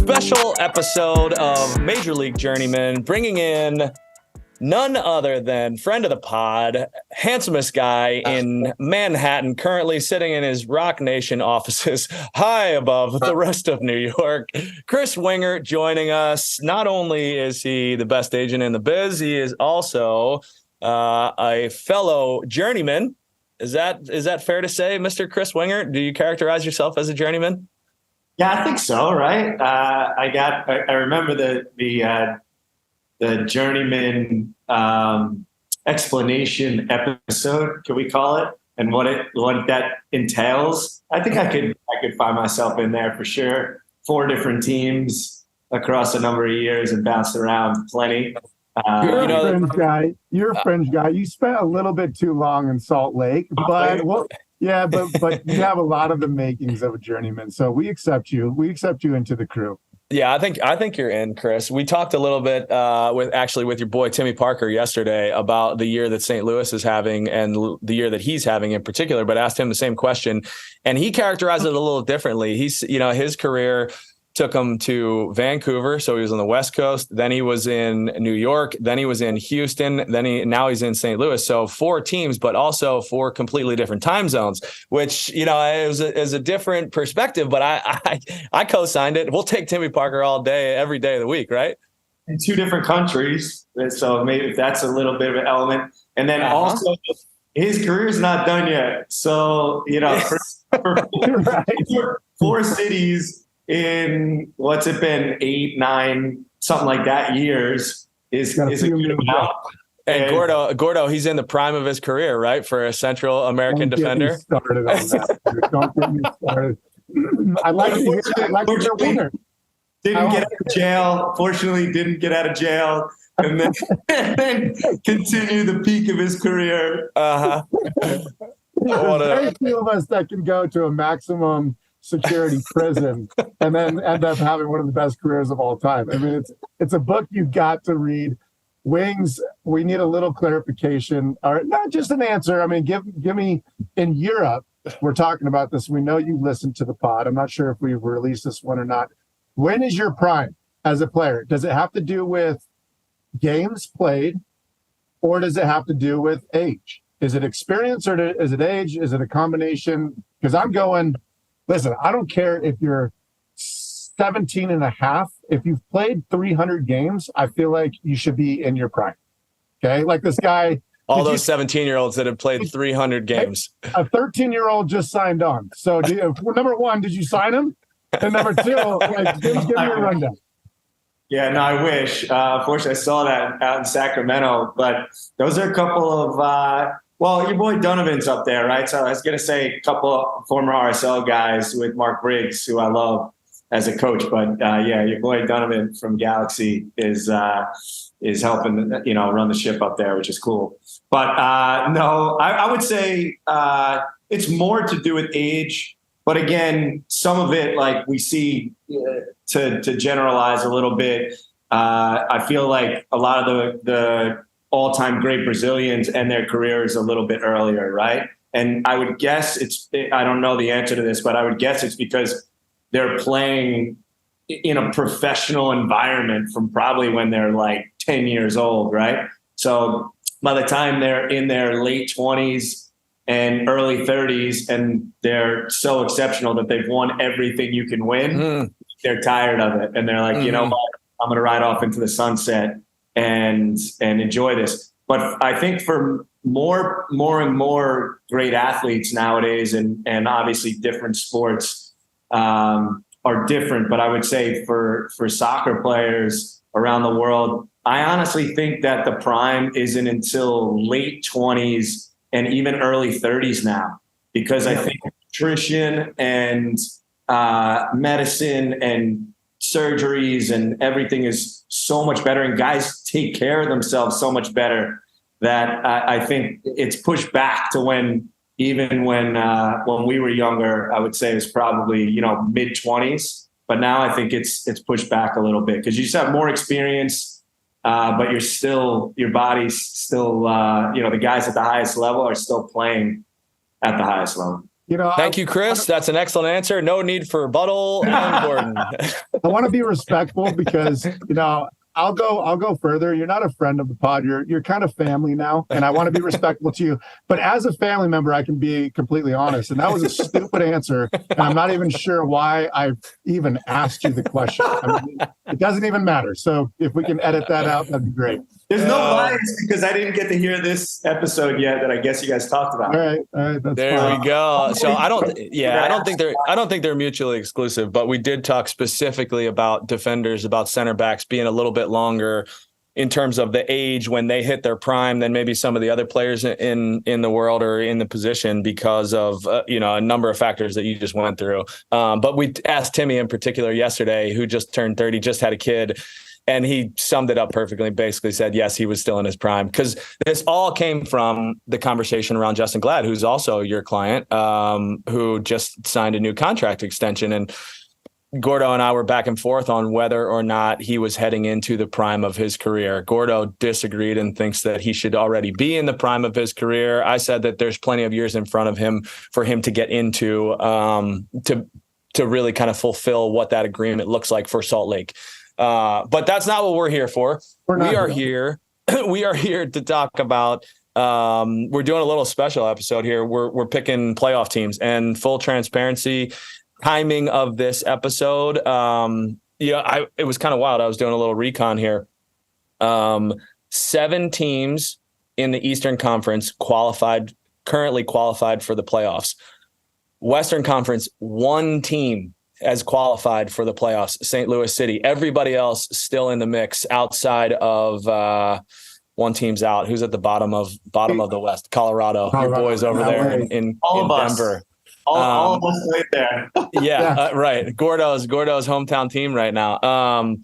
special episode of Major League Journeyman, bringing in none other than friend of the pod, handsomest guy in Manhattan, currently sitting in his Rock Nation offices high above the rest of New York. Chris Wingert joining us. Not only is he the best agent in the biz, he is also a fellow journeyman. Is that fair to say, Mr. Chris Wingert? Do you characterize yourself as a journeyman? Yeah, I think so. Right. I remember the Journeyman explanation episode, can we call it, and what that entails. I think I could find myself in there for sure. 4 different teams across a number of years and bounced around plenty. You're a fringe guy. You're a fringe guy. You spent a little bit too long in Salt Lake, but you have a lot of the makings of a journeyman. So we accept you. We accept you into the crew. Yeah, I think you're in, Chris. We talked a little bit with your boy Timmy Parker yesterday about the year that St. Louis is having and the year that he's having in particular, but asked him the same question, and he characterized it a little differently. His career took him to Vancouver, so he was on the West Coast. Then he was in New York. Then he was in Houston. Now he's in St. Louis. So 4 teams, but also 4 completely different time zones, which is a different perspective. But I co-signed it. We'll take Timmy Parker all day, every day of the week, right? In 2 different countries, so maybe that's a little bit of an element. And then also, his career's not done yet. So for 4 cities in what's it been, 8, 9, something like that years is a good amount. And Gordo, he's in the prime of his career, right? For a Central American defender. Don't get me started. I like to hear winner. Didn't get out of jail. Fortunately, didn't get out of jail. And then continue the peak of his career. There's very few of us that can go to a maximum security prison and then end up having one of the best careers of all time. I mean, it's a book you got to read. Wings, we need a little clarification, or not just an answer. I mean, give me, in Europe, we're talking about this. We know you listened to the pod. I'm not sure if we've released this one or not. When is your prime as a player? Does it have to do with games played, or does it have to do with age? Is it experience, or is it age? Is it a combination? Because I'm going, listen, I don't care if you're 17 and a half. If you've played 300 games, I feel like you should be in your prime. Okay? Like this guy. All those 17-year-olds that have played 300 games. A 13-year-old just signed on. So, number 1, did you sign him? And number 2, give me a rundown. Yeah, no, I wish. Unfortunately, I saw that out in Sacramento. But those are a couple of well, your boy Donovan's up there, right? So I was going to say a couple of former RSL guys with Mark Briggs, who I love as a coach. But your boy Donovan from Galaxy is helping, run the ship up there, which is cool. But no, I would say it's more to do with age. But again, some of it, like we see, to generalize a little bit, I feel like a lot of the all-time great Brazilians end their careers a little bit earlier, right? And I would guess I don't know the answer to this, but I would guess it's because they're playing in a professional environment from probably when they're like 10 years old, right? So by the time they're in their late 20s and early 30s and they're so exceptional that they've won everything you can win, they're tired of it. And they're like, you know what, I'm going to ride off into the sunset and enjoy this. But I think for more and more great athletes nowadays, and obviously different sports are different, but I would say for soccer players around the world, I honestly think that the prime isn't until late 20s and even early 30s now, because I think nutrition and medicine and surgeries and everything is so much better, and guys take care of themselves so much better that I think it's pushed back to when we were younger. I would say it was probably mid 20s, but now I think it's pushed back a little bit because you just have more experience, but your body's still the guys at the highest level are still playing at the highest level. Thank you, Chris. That's an excellent answer. No need for rebuttal. And Gordon. I want to be respectful because, I'll go further. You're not a friend of the pod. You're kind of family now, and I want to be respectful to you. But as a family member, I can be completely honest. And that was a stupid answer, and I'm not even sure why I even asked you the question. It doesn't even matter. So if we can edit that out, that'd be great. There's no bias because I didn't get to hear this episode yet that I guess you guys talked about. All right, that's there fine. we go. So I don't think they're mutually exclusive, but we did talk specifically about defenders, about center backs being a little bit longer in terms of the age when they hit their prime than maybe some of the other players in the world or in the position because of a number of factors that you just went through. But we asked Timmy in particular yesterday, who just turned 30, just had a kid. And he summed it up perfectly, basically said, yes, he was still in his prime. Because this all came from the conversation around Justin Glad, who's also your client, who just signed a new contract extension. And Gordo and I were back and forth on whether or not he was heading into the prime of his career. Gordo disagreed and thinks that he should already be in the prime of his career. I said that there's plenty of years in front of him for him to get into to really kind of fulfill what that agreement looks like for Salt Lake. But that's not what we're here for. We are here to talk about, we're doing a little special episode here. We're picking playoff teams, and full transparency, timing of this episode. It was kind of wild. I was doing a little recon here. 7 teams in the Eastern Conference currently qualified for the playoffs. Western Conference, 1 team has qualified for the playoffs, St. Louis City. Everybody else still in the mix outside of 1 team's out. Who's at the bottom of the West? Colorado. Your boys over there in Denver. All of us right there. Right. Gordo's hometown team right now.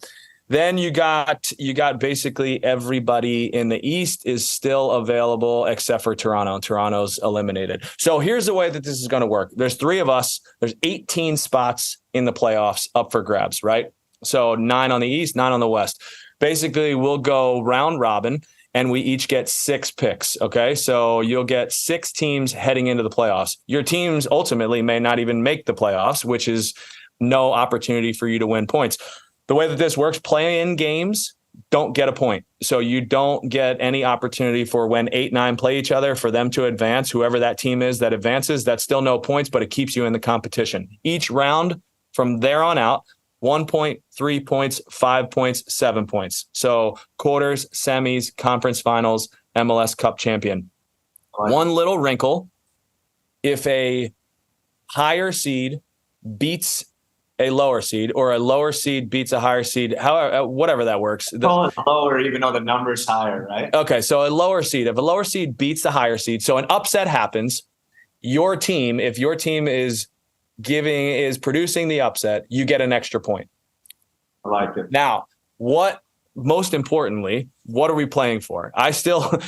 Then you got basically everybody in the East is still available except for Toronto. Toronto's eliminated. So here's the way that this is going to work. There's 3 of us. There's 18 spots in the playoffs up for grabs, right? So 9 on the East, 9 on the West. Basically, we'll go round robin, and we each get 6 picks, okay? So you'll get 6 teams heading into the playoffs. Your teams ultimately may not even make the playoffs, which is no opportunity for you to win points. The way that this works, play-in games don't get a point. So you don't get any opportunity for when 8-9 play each other for them to advance. Whoever that team is that advances, that's still no points, but it keeps you in the competition. Each round from there on out, 1 point, 3 points, 5 points, 7 points. So quarters, semis, conference finals, MLS Cup champion. One little wrinkle, if a higher seed beats a lower seed, or a lower seed beats a higher seed, however, whatever that works. Lower, even though the number's higher, right? Okay, so if a lower seed beats the higher seed, so an upset happens, if your team is producing the upset, you get an extra point. I like it. Now, most importantly, what are we playing for? I still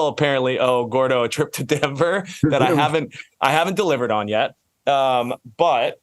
apparently owe Gordo a trip to Denver that I haven't delivered on yet. But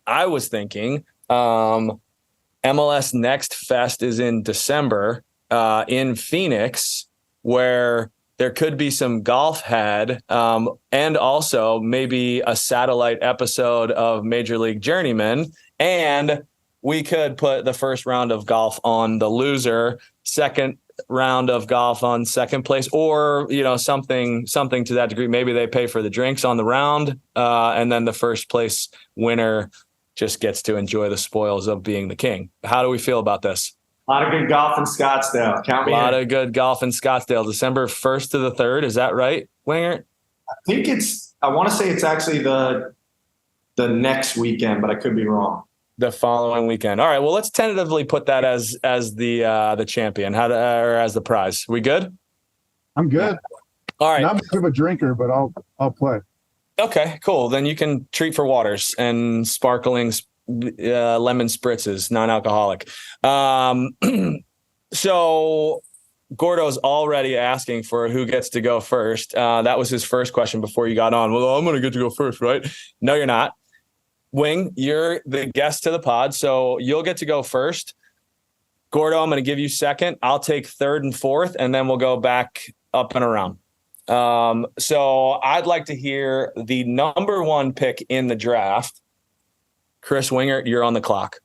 I was thinking MLS Next Fest is in December in Phoenix, where there could be some golf had, and also maybe a satellite episode of Major League Journeyman. And we could put the first round of golf on the loser, second round of golf on second place, or something to that degree. Maybe they pay for the drinks on the round, and then the first place winner just gets to enjoy the spoils of being the king. How do we feel about this? A lot of good golf in Scottsdale. Count me in. A lot of good golf in Scottsdale, December 1st to the 3rd. Is that right, Wingert? I want to say it's actually the next weekend, but I could be wrong. The following weekend. All right. Well, let's tentatively put that as the champion, or as the prize. We good? I'm good. All right. Not much of a drinker, but I'll play. Okay, cool. Then you can treat for waters and sparkling lemon spritzes, non-alcoholic. So Gordo's already asking for who gets to go first. That was his first question before you got on. Well, I'm going to get to go first, right? No, you're not. Wing, you're the guest to the pod, so you'll get to go first. Gordo, I'm going to give you second. I'll take third and fourth, and then we'll go back up and around. So I'd like to hear the number 1 pick in the draft. Chris Wingert, you're on the clock.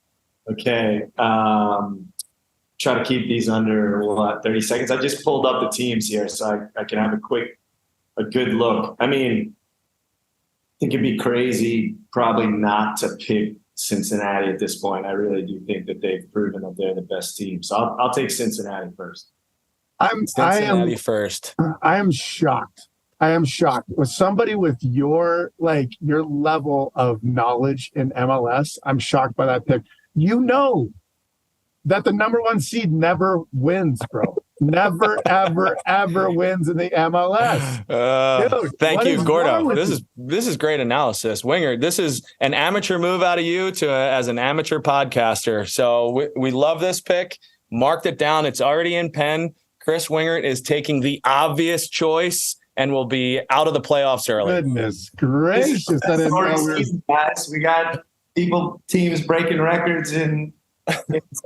Okay. Try to keep these under 30 seconds. I just pulled up the teams here so I can have a good look. I mean, I think it'd be crazy probably not to pick Cincinnati at this point. I really do think that they've proven that they're the best team. So I'll take Cincinnati first. Cincinnati first. I am shocked. With somebody with your level of knowledge in MLS, I'm shocked by that pick. You know that the number 1 seed never wins, bro. Never, ever, ever wins in the MLS. Dude, thank you, Gordo. This is great analysis. Wingert, this is an amateur move out of you as an amateur podcaster. So we love this pick. Marked it down. It's already in pen. Chris Wingert is taking the obvious choice and will be out of the playoffs early. Goodness gracious. Guys, we got teams breaking records in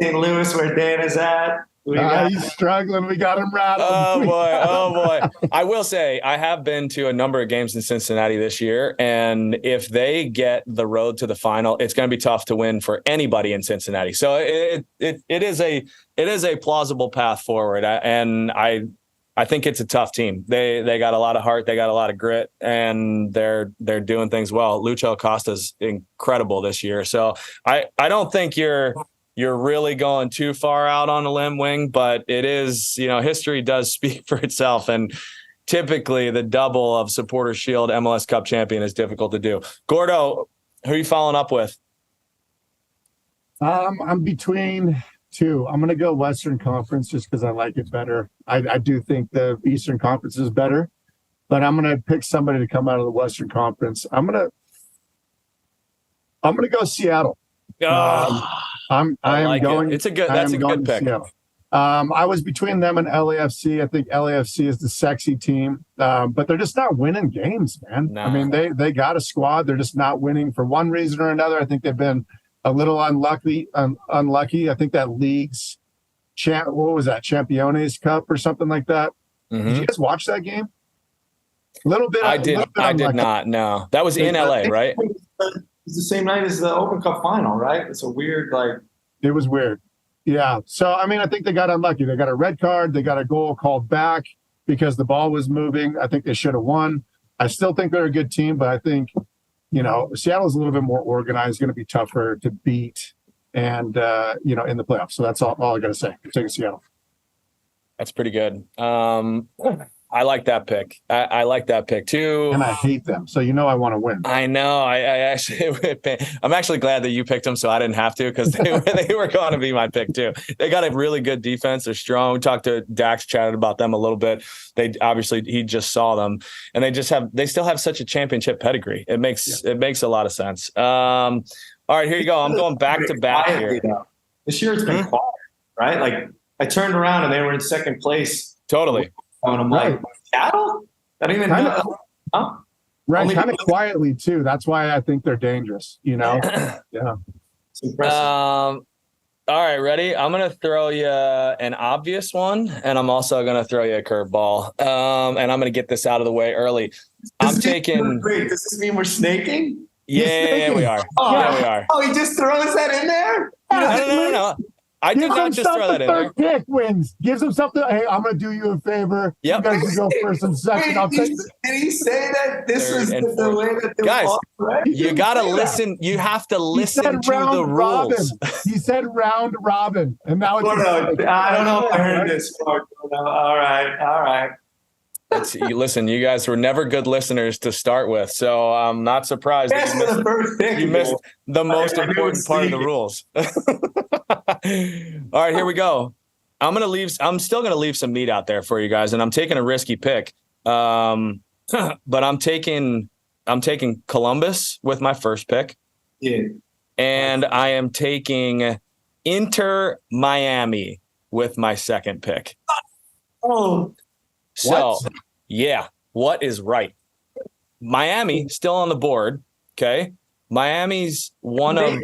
St. Louis where Dan is at. He's struggling. We got him rattled. Oh boy. I will say I have been to a number of games in Cincinnati this year, and if they get the road to the final, it's going to be tough to win for anybody in Cincinnati. So it is a plausible path forward, and I think it's a tough team. They got a lot of heart, they got a lot of grit, and they're doing things well. Lucho Acosta's incredible this year, so I don't think you're really going too far out on a limb, Wing, but it is, history does speak for itself. And typically the double of Supporters Shield MLS Cup champion is difficult to do. Gordo, who are you following up with? I'm between 2. I'm going to go Western Conference just because I like it better. I do think the Eastern Conference is better, but I'm going to pick somebody to come out of the Western Conference. I'm going to go Seattle. That's a good pick. I was between them and LAFC. I think LAFC is the sexy team, but they're just not winning games, man. Nah. I mean, they got a squad. They're just not winning for one reason or another. I think they've been a little unlucky. I think that league's what was that, Championes Cup or something like that? Mm-hmm. Did you guys watch that game? A little bit. I did not. No, that was in LA, right? It's the same night as the Open Cup final, right? It's a weird, It was weird. Yeah. So, I mean, I think they got unlucky. They got a red card. They got a goal called back because the ball was moving. I think they should have won. I still think they're a good team, but I think, Seattle's a little bit more organized, going to be tougher to beat and, in the playoffs. So that's all I got to say. I'm taking Seattle. That's pretty good. I like that pick. I like that pick too. And I hate them. So I want to win. I know. I'm actually glad that you picked them so I didn't have to, because they were going to be my pick too. They got a really good defense. They're strong. We talked to Dax, chatted about them a little bit. He just saw them, and they still have such a championship pedigree. It makes a lot of sense. All right, here you go. I'm going back to back here. This year it's been quiet, right? Like I turned around and they were in second place. Totally. And I'm like, Seattle? I don't even know. Huh? Right, kind of quietly too. That's why I think they're dangerous. Yeah. It's impressive. All right, ready? I'm gonna throw you an obvious one, and I'm also gonna throw you a curveball. And I'm gonna get this out of the way early. Does this mean we're snaking? Yeah, we are. Yeah, we are. Oh, he just throws that in there? No. I did not just throw that in there. Third pick wins. Gives him something. Hey, I'm going to do you a favor. Yep. You guys can go first and second. Did he say that this was the way that they guys, right? You got to listen. You have to listen to the rules. He said round robin. And now it's I don't know if I heard this. All right. Listen, you guys were never good listeners to start with, so I'm not surprised that you missed the most important part of the rules. All right, here we go. I'm still gonna leave some meat out there for you guys, and I'm taking a risky pick. But I'm taking Columbus with my first pick. Yeah. And I am taking Inter Miami with my second pick. Oh. So, yeah, what is right? Miami still on the board, okay? Miami's one of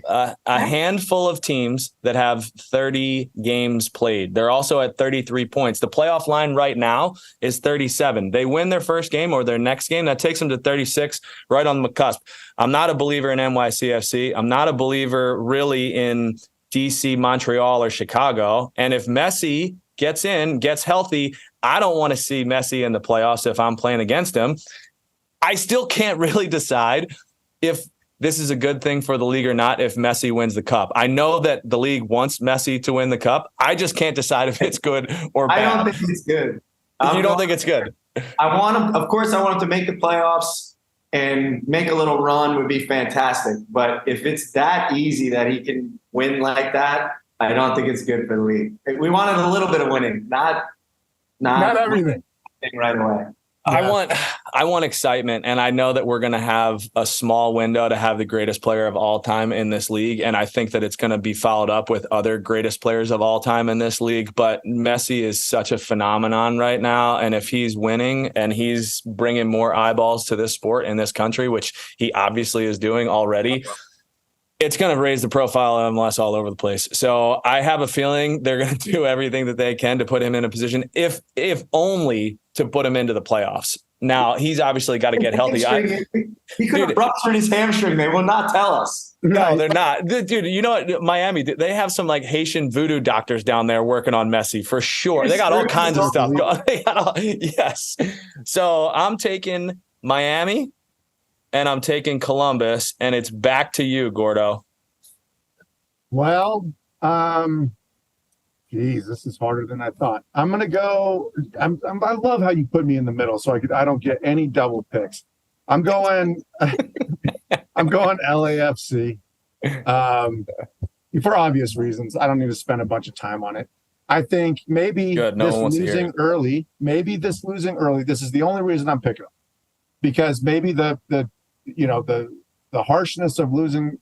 a handful of teams that have 30 games played. They're also at 33 points. The playoff line right now is 37. They win their first game or their next game, that takes them to 36, right on the cusp. I'm not a believer in NYCFC. I'm not a believer really in DC, Montreal, or Chicago. And if Messi gets healthy, I don't want to see Messi in the playoffs if I'm playing against him. I still can't really decide if this is a good thing for the league or not if Messi wins the cup. I know that the league wants Messi to win the cup. I just can't decide if it's good or bad. I don't think it's good. You don't think it's good? I want him, of course, I want him to make the playoffs and make a little run would be fantastic. But if it's that easy that he can win like that, I don't think it's good for the league. We wanted a little bit of winning, not everything right away. I want excitement, and I know that we're going to have a small window to have the greatest player of all time in this league, and I think that it's going to be followed up with other greatest players of all time in this league. But Messi is such a phenomenon right now, and if he's winning and he's bringing more eyeballs to this sport in this country, which he obviously is doing already, it's going to raise the profile of MLS all over the place. So I have a feeling they're going to do everything that they can to put him in a position, if only to put him into the playoffs. Now, he's obviously got to get healthy. He could have ruptured his hamstring. They will not tell us. No, they're not. Dude, you know what? Miami, they have some like Haitian voodoo doctors down there working on Messi for sure. They got all kinds of stuff going. Yes. So I'm taking Miami. And I'm taking Columbus, and it's back to you, Gordo. Well, geez, this is harder than I thought. I'm gonna go. I love how you put me in the middle, so I don't get any double picks. I'm going. I'm going LAFC. For obvious reasons. I don't need to spend a bunch of time on it. I think maybe this losing early. This is the only reason I'm picking them, because maybe the harshness of losing,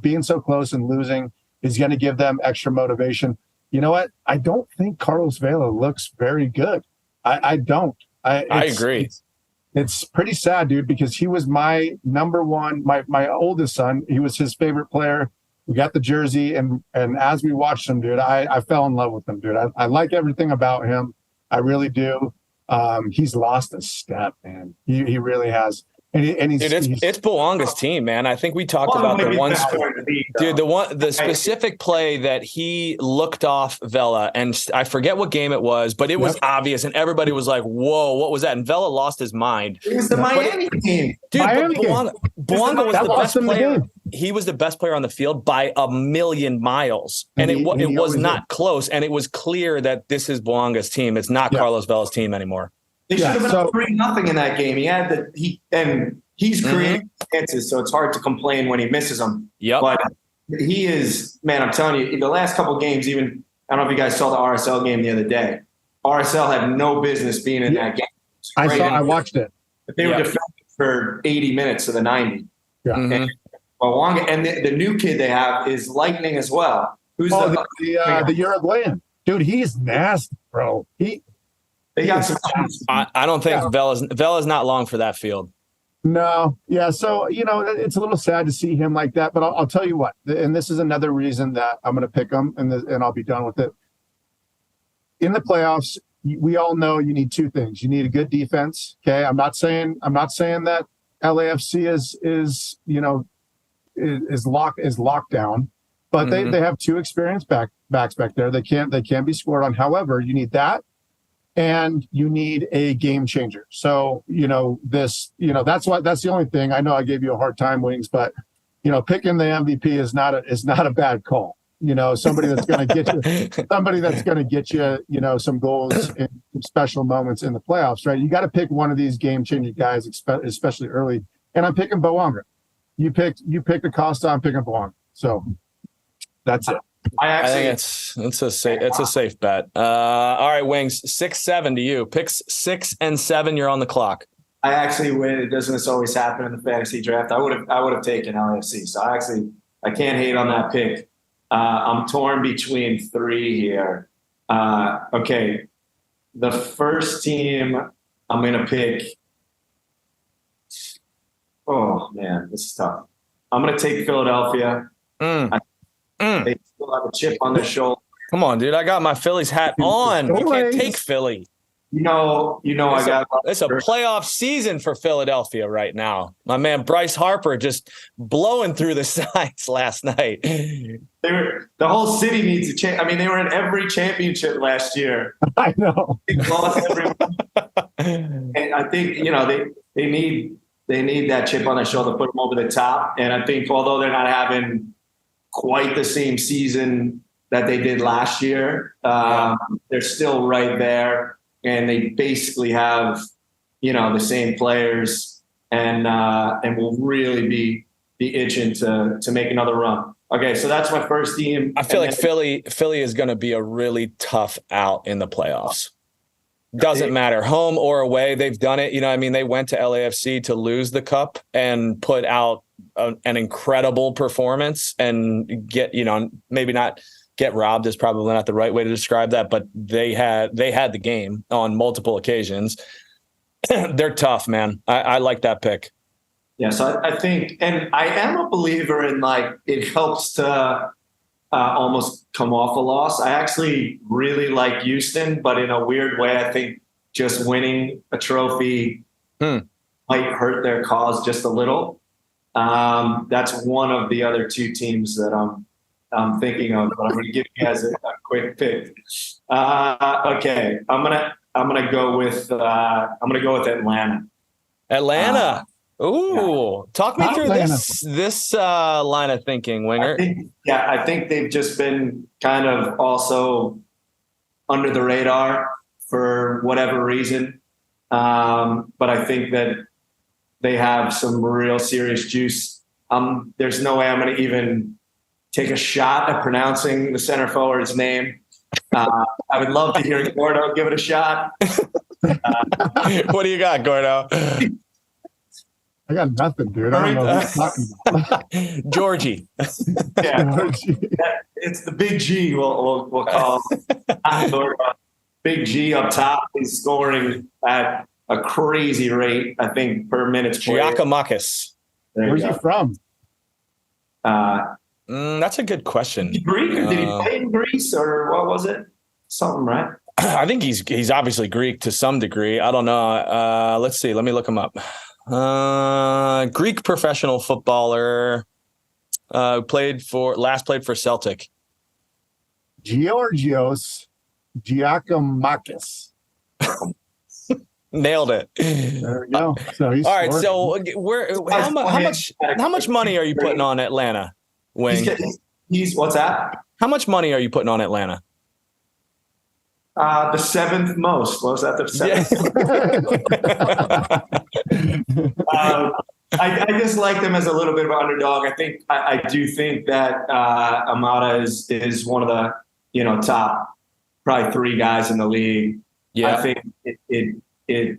being so close and losing is going to give them extra motivation. You know what? I don't think Carlos Vela looks very good. I don't. I agree. It's pretty sad, dude, because he was my number one, my oldest son. He was his favorite player. We got the jersey, and as we watched him, dude, I fell in love with him, dude. I like everything about him. I really do. He's lost a step, man. He really has. And it's Bouanga's team, man. I think we talked about the specific play that he looked off Vela, and I forget what game it was, but it was obvious, and everybody was like, "Whoa, what was that?" And Vela lost his mind. It was the Miami team, dude. Bouanga was the best player. He was the best player on the field by a million miles, and it was not close. And it was clear that this is Bouanga's team. It's not Carlos Vela's team anymore. They should have been up 3-0 in that game. He's creating chances, so it's hard to complain when he misses them. Yep. But he is, man, I'm telling you, the last couple of games, even, I don't know if you guys saw the RSL game the other day. RSL had no business being in that game. I watched it. But they were defending for 80 minutes of the 90. Yeah. And Bouanga, and the new kid they have is lightning as well. Who's the Uruguayan? Dude, he's nasty, bro. They got some. I don't think Vela's not long for that field. No, yeah. So it's a little sad to see him like that. But I'll tell you what, and this is another reason that I'm going to pick him, and I'll be done with it. In the playoffs, we all know you need two things. You need a good defense. Okay, I'm not saying that LAFC is locked down, but they have two experienced backs back there. They can be scored on. However, you need that. And you need a game changer. So, that's the only thing. I know I gave you a hard time, Wings, but picking the MVP is not a bad call. Somebody that's going to get you, some goals in some special moments in the playoffs, right? You got to pick one of these game changing guys, especially early. And I'm picking Bouanga. You picked Acosta. I'm picking Bouanga. So that's it. I think it's a safe bet. All right, Wings, 6-7 to you. Picks 6 and 7. You're on the clock. I actually win. Doesn't this always happen in the fantasy draft? I would have taken LAFC. So I can't hate on that pick. I'm torn between 3 here. Okay, the first team I'm gonna pick. Oh man, this is tough. I'm going to take Philadelphia. They still have a chip on their shoulder. Come on, dude. I got my Phillies hat on. You can't take Philly. It's a playoff season for Philadelphia right now. My man Bryce Harper just blowing through the signs last night. The whole city needs a change. I mean, they were in every championship last year. I know. They lost every and I think, they need that chip on their shoulder to put them over the top. And I think although they're not having quite the same season that they did last year, they're still right there. And they basically have, the same players and will really be itching to make another run. Okay, so that's my first team. I feel like Philly is going to be a really tough out in the playoffs. Doesn't matter, home or away. They've done it. They went to LAFC to lose the cup and put out an incredible performance and get, maybe not get robbed is probably not the right way to describe that, but they had the game on multiple occasions. They're tough, man. I like that pick. Yeah, so I think, and I am a believer in it helps to almost come off a loss. I actually really like Houston, but in a weird way, I think just winning a trophy might hurt their cause just a little. That's one of the other two teams that I'm thinking of, but I'm going to give you guys a quick pick. Okay, I'm gonna go with Atlanta. Atlanta. Ooh, talk me through this line of thinking, Wingert. I think they've just been kind of also under the radar for whatever reason, but I think that they have some real serious juice. There's no way I'm going to even take a shot at pronouncing the center forward's name. I would love to hear Gordo give it a shot. What do you got, Gordo? I got nothing, dude. I don't know what you're talking about. Georgie. Yeah, it's the big G. We'll call him. Big G up top. He's scoring at a crazy rate, I think, per minute. Giacomakis. Where's he from? That's a good question. Greek? Did he play in Greece or what was it? Something, right? I think he's obviously Greek to some degree. I don't know. Let's see. Let me look him up. Greek professional footballer. Played for Celtic. Georgios Giacomakis. Nailed it. There we go. So he's all right. So how much money are you putting on Atlanta, Wing? He's what's that? How much money are you putting on Atlanta? The seventh most. What was that? The seventh. I just like them as a little bit of an underdog. I do think that Amada is one of the top probably three guys in the league. Yeah. I think it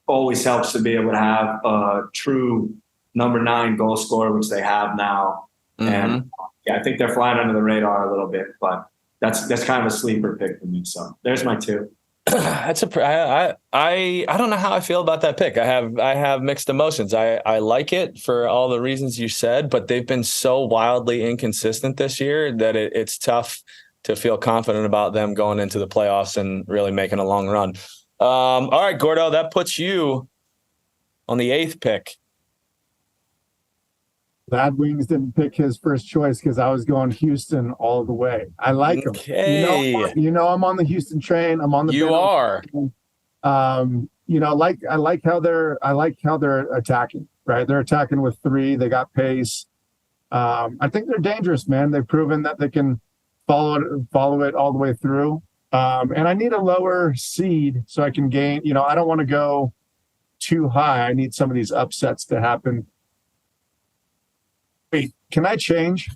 always helps to be able to have a true number 9 goal scorer, which they have now. Mm-hmm. And I think they're flying under the radar a little bit, but that's kind of a sleeper pick for me. So there's my 2. I don't know how I feel about that pick. I have mixed emotions. I like it for all the reasons you said, but they've been so wildly inconsistent this year that it's tough to feel confident about them going into the playoffs and really making a long run. All right, Gordo, that puts you on the 8th pick. Glad Wings didn't pick his first choice because I was going Houston all the way. I like him. Okay. I'm on the Houston train. I'm on the. You are. I like how they're attacking. Right, they're attacking with 3. They got pace. I think they're dangerous, man. They've proven that they can follow it all the way through. And I need a lower seed so I can gain. I don't want to go too high. I need some of these upsets to happen. Wait, can I change?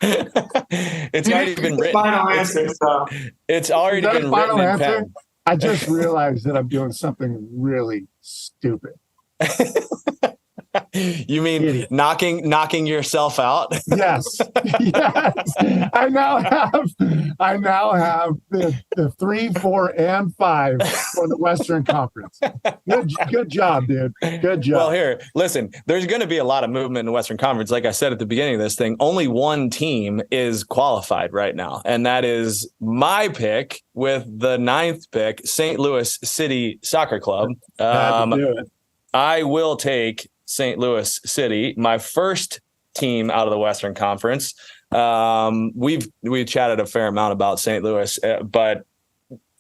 It's already been written. Final answer. It's already been written in pen. I just realized that I'm doing something really stupid. You mean Idiot. knocking yourself out? Yes. Yes. I now have the 3, 4, and 5 for the Western Conference. Good job, dude. Good job. Well, here, listen, there's going to be a lot of movement in the Western Conference. Like I said at the beginning of this thing, only one team is qualified right now, and that is my pick with the 9th pick, St. Louis City Soccer Club. Had to do it. I will take St. Louis City, my first team out of the Western Conference. We've chatted a fair amount about St. Louis, but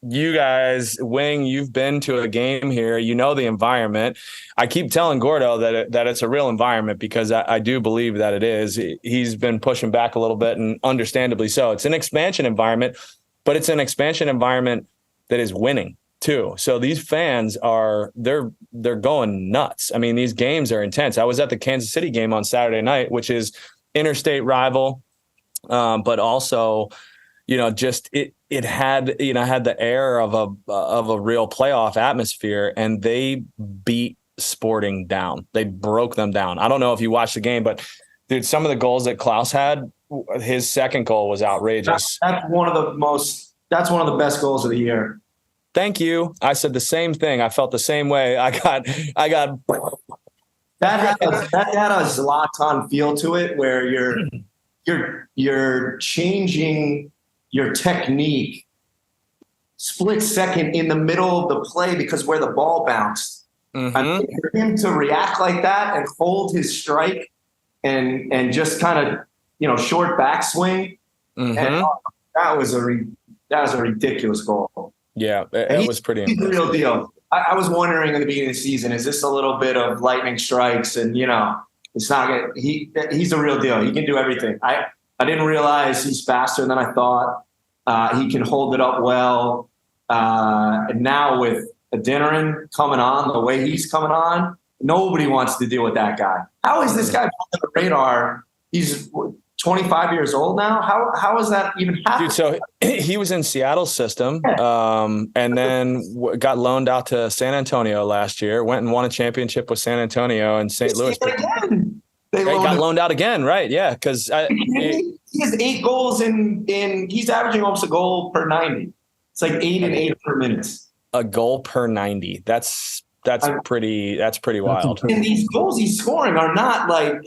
you guys, Wing, you've been to a game here. You know the environment. I keep telling Gordo that it's a real environment because I do believe that it is. He's been pushing back a little bit, and understandably so. It's an expansion environment, but it's an expansion environment that is winning too. So these fans they're going nuts. I mean, these games are intense. I was at the Kansas City game on Saturday night, which is interstate rival, but also, just it had the air of a real playoff atmosphere, and they beat Sporting down. They broke them down. I don't know if you watched the game, but dude, some of the goals that Klaus had, his second goal was outrageous. That's one of the best goals of the year. Thank you. I said the same thing. I felt the same way. I got that had a Zlatan feel to it, where you're changing your technique split second in the middle of the play because where the ball bounced. Mm-hmm. I mean, for him to react like that and hold his strike and just kind of short backswing, mm-hmm. and that was a ridiculous goal. Yeah, it was pretty impressive. He's the real deal. I was wondering in the beginning of the season, is this a little bit of lightning strikes? And, it's not good. He's a real deal. He can do everything. I didn't realize he's faster than I thought. He can hold it up well. And now with Adeniran coming on, the way he's coming on, nobody wants to deal with that guy. How is this guy on the radar? He's 25 years old now. How is that even happening? Dude, so he was in Seattle's system, and then got loaned out to San Antonio last year. Went and won a championship with San Antonio and St. Louis. They got loaned out again, right? Yeah, because he has 8 goals in. He's averaging almost a goal per 90. It's like 8 and 8 per minute. A goal per 90. That's pretty wild. And these goals he's scoring are not like.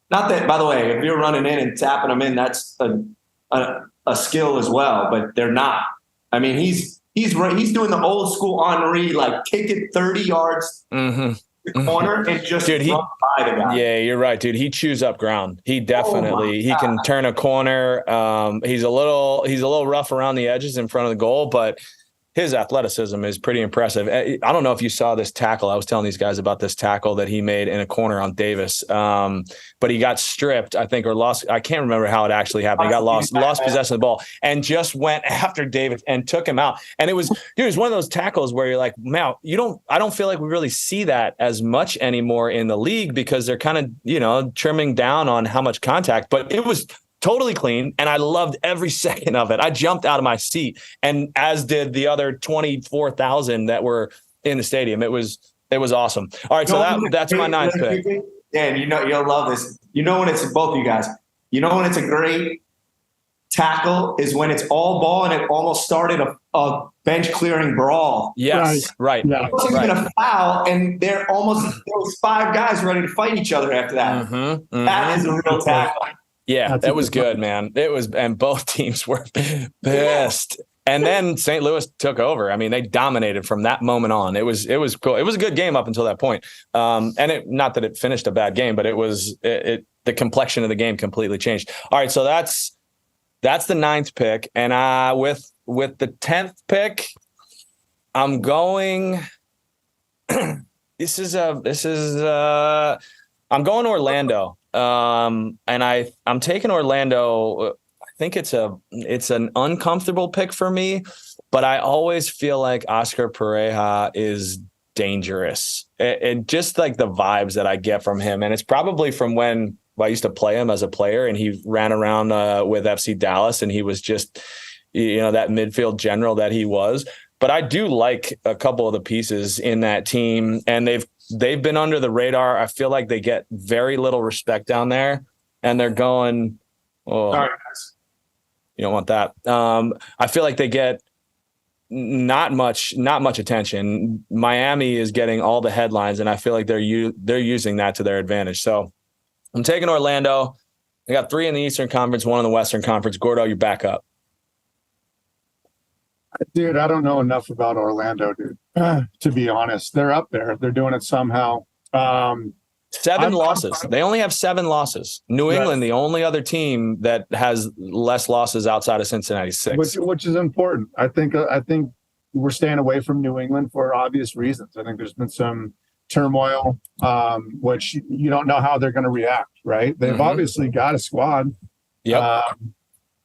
Not that, by the way, if you're running in and tapping them in, that's a skill as well. But they're not. I mean, he's doing the old school Henry, like kick it 30 yards mm-hmm. the corner and just run by the guy. Yeah, you're right, dude. He chews up ground. He definitely he can turn a corner. He's a little rough around the edges in front of the goal, but his athleticism is pretty impressive. I don't know if you saw this tackle. I was telling these guys about this tackle that he made in a corner on Davis. But he got stripped, I think, or lost. I can't remember how it actually happened. He got lost possession of the ball and just went after Davis and took him out. And it was one of those tackles where you're like, man, I don't feel like we really see that as much anymore in the league because they're kind of, trimming down on how much contact, but it was totally clean, and I loved every second of it. I jumped out of my seat, and as did the other 24,000 that were in the stadium. It was awesome. All right, so that's my 9th pick. Dan, you'll love this. When it's both you guys. When it's a great tackle is when it's all ball and it almost started a bench clearing brawl. Yes, right. Yeah. It's going to foul, and there was 5 guys ready to fight each other after that. Mm-hmm, mm-hmm. That is a real tackle. Yeah, that was good, man. It was, and both teams were pissed. And then St. Louis took over. I mean, they dominated from that moment on. It was cool. It was a good game up until that point. And not that it finished a bad game, but the complexion of the game completely changed. All right, so that's the 9th pick, and with the 10th pick, I'm going. I'm going Orlando. And I'm taking Orlando. I think it's an uncomfortable pick for me, but I always feel like Oscar Pereja is dangerous. It just like the vibes that I get from him. And it's probably from when I used to play him as a player and he ran around with FC Dallas and he was just, that midfield general that he was. But I do like a couple of the pieces in that team, and they've they've been under the radar. I feel like they get very little respect down there, and they're going, oh, Sorry, guys. You don't want that. I feel like they get not much attention. Miami is getting all the headlines, and I feel like they're using that to their advantage. So I'm taking Orlando. They got 3 in the Eastern Conference, 1 in the Western Conference. Gordo, you back up. Dude, I don't know enough about Orlando, dude. To be honest, they're up there. They're doing it somehow. 7 losses. They only have 7 losses. New England, the only other team that has less losses outside of Cincinnati, 6. Which is important. I think we're staying away from New England for obvious reasons. I think there's been some turmoil, which you don't know how they're going to react, right? They've obviously got a squad. Yep.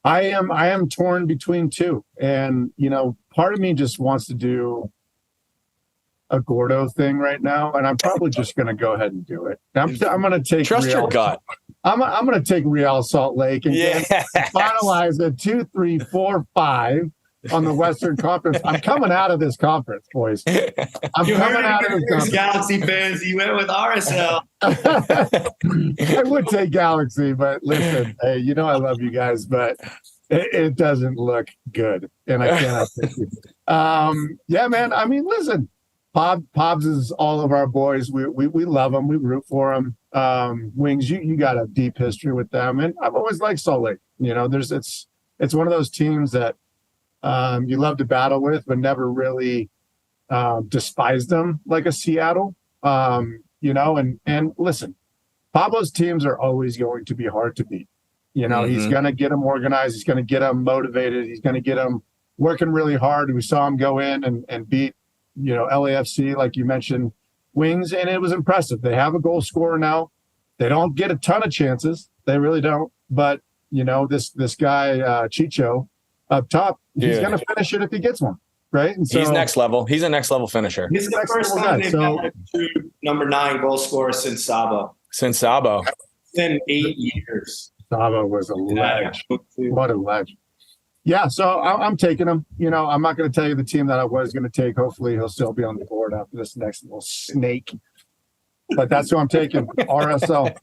I am torn between 2, and part of me just wants to do a Gordo thing right now, and I'm probably just going to go ahead and do it. I'm going to take trust your gut. I'm going to take Real Salt Lake and finalize at 2, 3, 4, 5 on the Western Conference. I'm coming out of this conference, boys. I'm coming out of this conference. Galaxy fans, you went with RSL. I would take Galaxy, but listen, hey, I love you guys, but it doesn't look good, and I cannot take it. Yeah, man. I mean, listen. Pobs is all of our boys. We love them. We root for them. Wings, you got a deep history with them, and I've always liked Salt Lake. It's one of those teams that you love to battle with, but never really despised them like a Seattle. And listen, Pablo's teams are always going to be hard to beat. He's going to get them organized. He's going to get them motivated. He's going to get them working really hard. We saw him go in and beat LAFC, like you mentioned, Wings, and it was impressive. They have a goal scorer now. They don't get a ton of chances. They really don't. But, this guy, Chicho, up top, he's going to finish it if he gets one, right? And so, he's next level. He's a next level finisher. This is the first time they've had a true number 9 goal scorer since Sabo. It's been 8 years. Sabo was a legend. What a legend. Yeah, so I'm taking him. I'm not going to tell you the team that I was going to take. Hopefully, he'll still be on the board after this next little snake. But that's who I'm taking. RSL.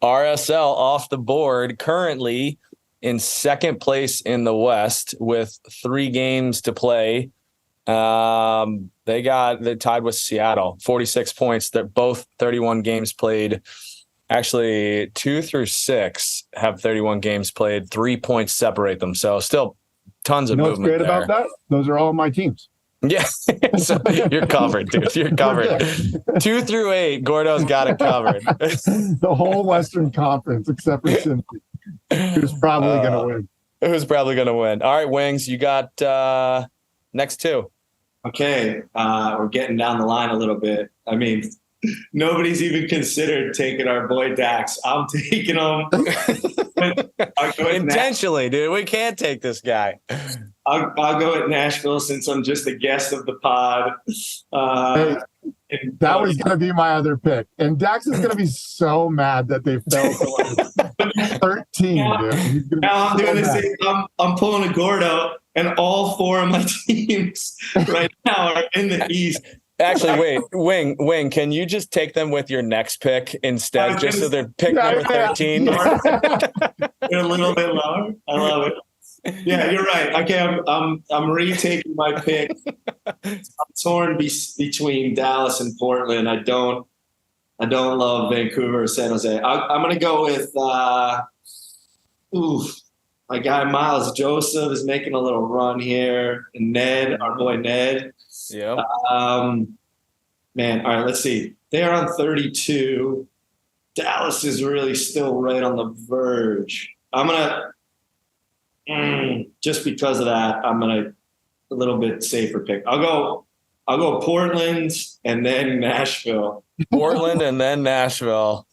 RSL off the board, currently in second place in the West with 3 games to play. They're tied with Seattle, 46 points. They're both 31 games played. Actually, 2 through 6 have 31 games played. 3 points separate them. So still tons of movement. What's great about that? Those are all my teams. Yeah. So you're covered, dude. You're covered. 2 through 8, Gordo's got it covered. The whole Western Conference, except for Cincy, who's probably going to win. Who's probably going to win. All right, Wings, you got next 2. Okay. We're getting down the line a little bit. I mean, nobody's even considered taking our boy Dax. I'm taking him. Intentionally, dude. We can't take this guy. I'll go with Nashville since I'm just a guest of the pod. That was going to be my other pick. And Dax is going to be so mad that they fell to 13, dude. Now I'm doing the same. I'm pulling a Gordo, and all 4 of my teams right now are in the East. Actually, wait, Wing, can you just take them with your next pick instead, just so they're pick number 13? They're a little bit lower. I love it. Yeah, you're right. Okay, I'm retaking my pick. I'm torn between Dallas and Portland. I don't love Vancouver or San Jose. I'm gonna go with my guy Miles Joseph is making a little run here, and Ned, our boy Ned. Yeah. Man, all right, let's see. They're on 32. Dallas is really still right on the verge. I'm gonna just because of that, I'm gonna a little bit safer pick. I'll go Portland and then Nashville. Portland and then Nashville.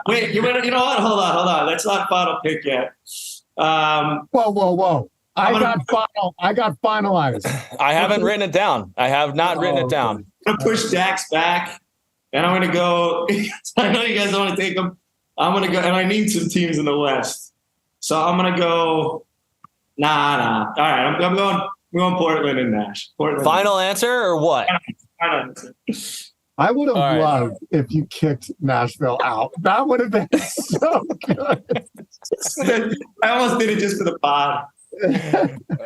Wait, you know what? Hold on. That's not final pick yet. Whoa. I got finalized. I haven't written it down. I have not written it down. I'm gonna push Dax back, and I'm gonna go. I know you guys don't want to take him. I'm gonna go, and I need some teams in the West, so I'm gonna go. Nah. All right, I'm going Portland and Nash. Portland. Final answer or what? Final answer. I would have All right. loved if you kicked Nashville out. That would have been so good. I almost did it just for the pod.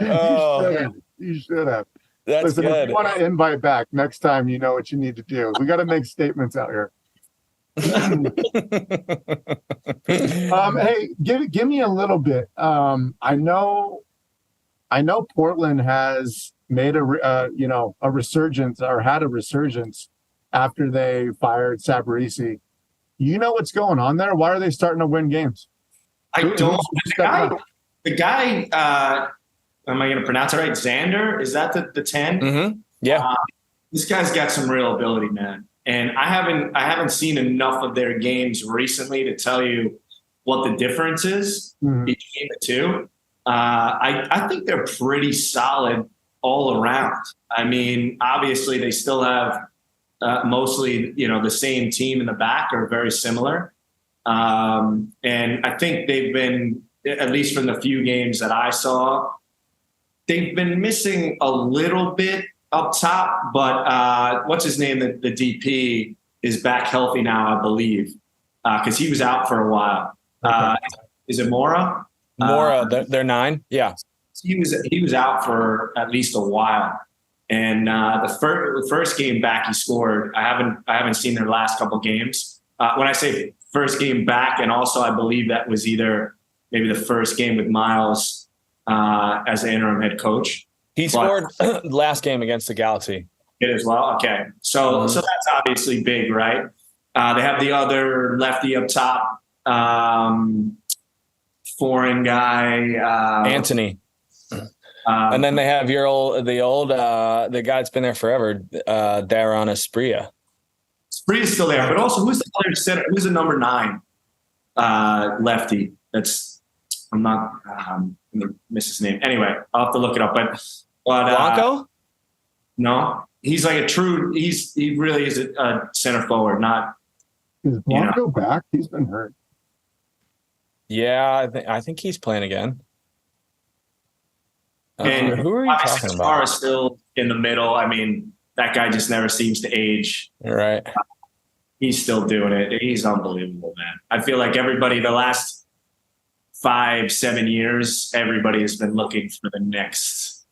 Oh, You should have. that's Listen, if good. you want to invite back next time, you know what you need to do. We got to make statements out here. Hey, give me a little bit. I know Portland has made a resurgence, or had a resurgence after they fired Sabarisi. You know what's going on there? Why are they starting to win games? I don't. The guy, am I going to pronounce it right? Xander? Is that the 10? Mm-hmm. Yeah. This guy's got some real ability, man. And I haven't seen enough of their games recently to tell you what the difference is between the two. I think they're pretty solid all around. I mean, obviously they still have mostly, the same team in the back, or very similar. And I think they've been, at least from the few games that I saw, they've been missing a little bit up top, but what's his name? The DP is back healthy now, I believe, because he was out for a while. Is it Mora? Mora, they're 9. Yeah, he was out for at least a while, and the first game back he scored. I haven't seen their last couple games. When I say first game back, and also I believe that was either maybe the first game with Miles as the interim head coach. He scored last game against the Galaxy. It as well. Okay, so that's obviously big, right? They have the other lefty up top, foreign guy, Anthony, and then they have the guy that's been there forever, Daron Asprilla. Spree's still there, but also who's the player center? Who's the number 9 lefty? I'm gonna miss his name. Anyway, I'll have to look it up. But Blanco? No, he's like he really is a center forward, not. Is Blanco back? He's been hurt. Yeah, I think he's playing again. And who are you talking about? Is still in the middle. I mean, that guy just never seems to age. Right. He's still doing it. He's unbelievable, man. I feel like everybody the last 5-7 years, everybody has been looking for the next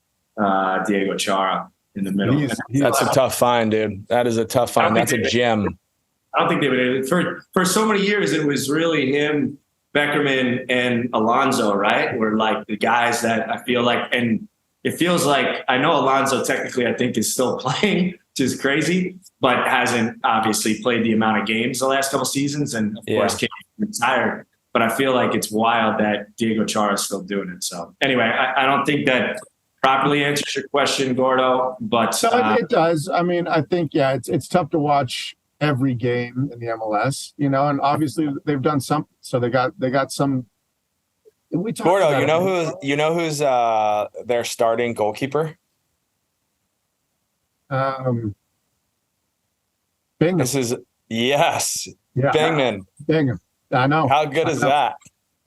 Diego Chara in the middle. That's a tough find, dude. That is a tough find. That's a gem. I don't think they would. For so many years, it was really him, Beckerman, and Alonso, right? Were like the guys that I feel like, and it feels like, I know Alonso technically I think is still playing, which is crazy, but hasn't obviously played the amount of games the last couple seasons, and of course came retired. But I feel like it's wild that Diego Chara is still doing it. So anyway, I don't think that properly answers your question, Gordo, but it does. I mean, I think it's tough to watch every game in the MLS, and obviously they've done something. So they got some. Gordo, you know who's their starting goalkeeper? Bingham. Bingham. I know. How good is that?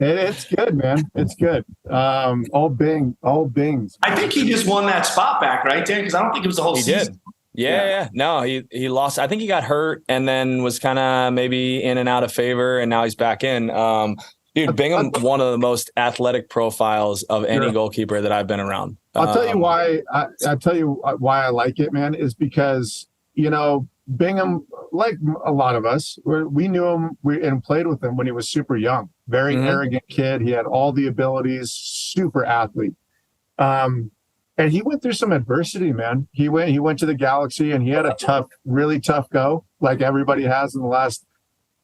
It's good, man. It's good. All Bings. I think he just won that spot back, right, Dan? Because I don't think it was the whole season. Did. Yeah. No, he lost. I think he got hurt and then was kind of maybe in and out of favor, and now he's back in. Dude, Bingham, one of the most athletic profiles of any goalkeeper that I've been around. I'll tell you why. I'll tell you why I like it, man, is because, Bingham, like a lot of us, we knew him and played with him when he was super young. Very arrogant kid. He had all the abilities, super athlete. And he went through some adversity, man. He went to the Galaxy and he had a really tough go, like everybody has in the last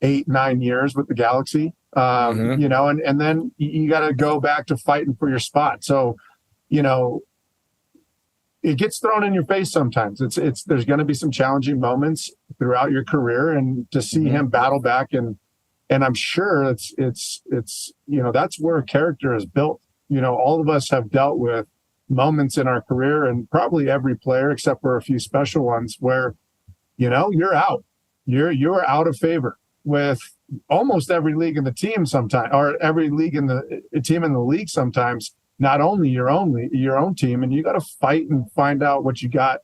8-9 years with the Galaxy. And then you got to go back to fighting for your spot. So, it gets thrown in your face sometimes. There's going to be some challenging moments throughout your career, and to see him battle back and I'm sure it's that's where a character is built. All of us have dealt with moments in our career, and probably every player except for a few special ones where, you're out. You're out of favor with almost every league in the team sometimes, or every league in the team in the league sometimes. Not only your own team, and you got to fight and find out what you got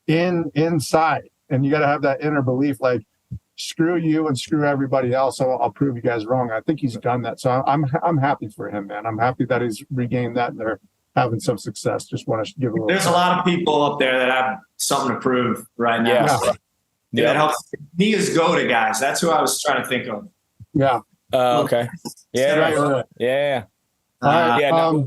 inside. And you got to have that inner belief, like, screw you and screw everybody else. So I'll prove you guys wrong. I think he's done that. So I'm happy for him, man. I'm happy that he's regained that and they're having some success. Just want to give a little. There's a lot of people up there that have something to prove right now. Yeah. That helps. He is go-to guys. That's who I was trying to think of. Yeah. Okay. Yeah. Right. Yeah. Right. Yeah. No,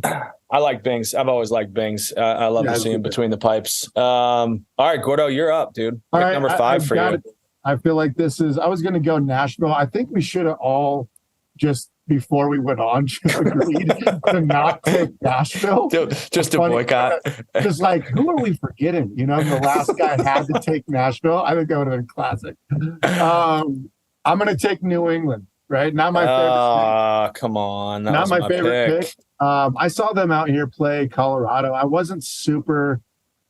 I like Bings. I've always liked Bings. I love to see him between the pipes. All right, Gordo, you're up, dude. Pick number 5 for you. I feel like I was going to go Nashville. I think we should have all just before we went on just agreed to not take Nashville. Just to boycott. Just like, who are we forgetting? The last guy had to take Nashville. I think that would have been classic. I'm going to take New England, right? Not my favorite. Come on. Not my favorite pick. I saw them out here play Colorado. I wasn't super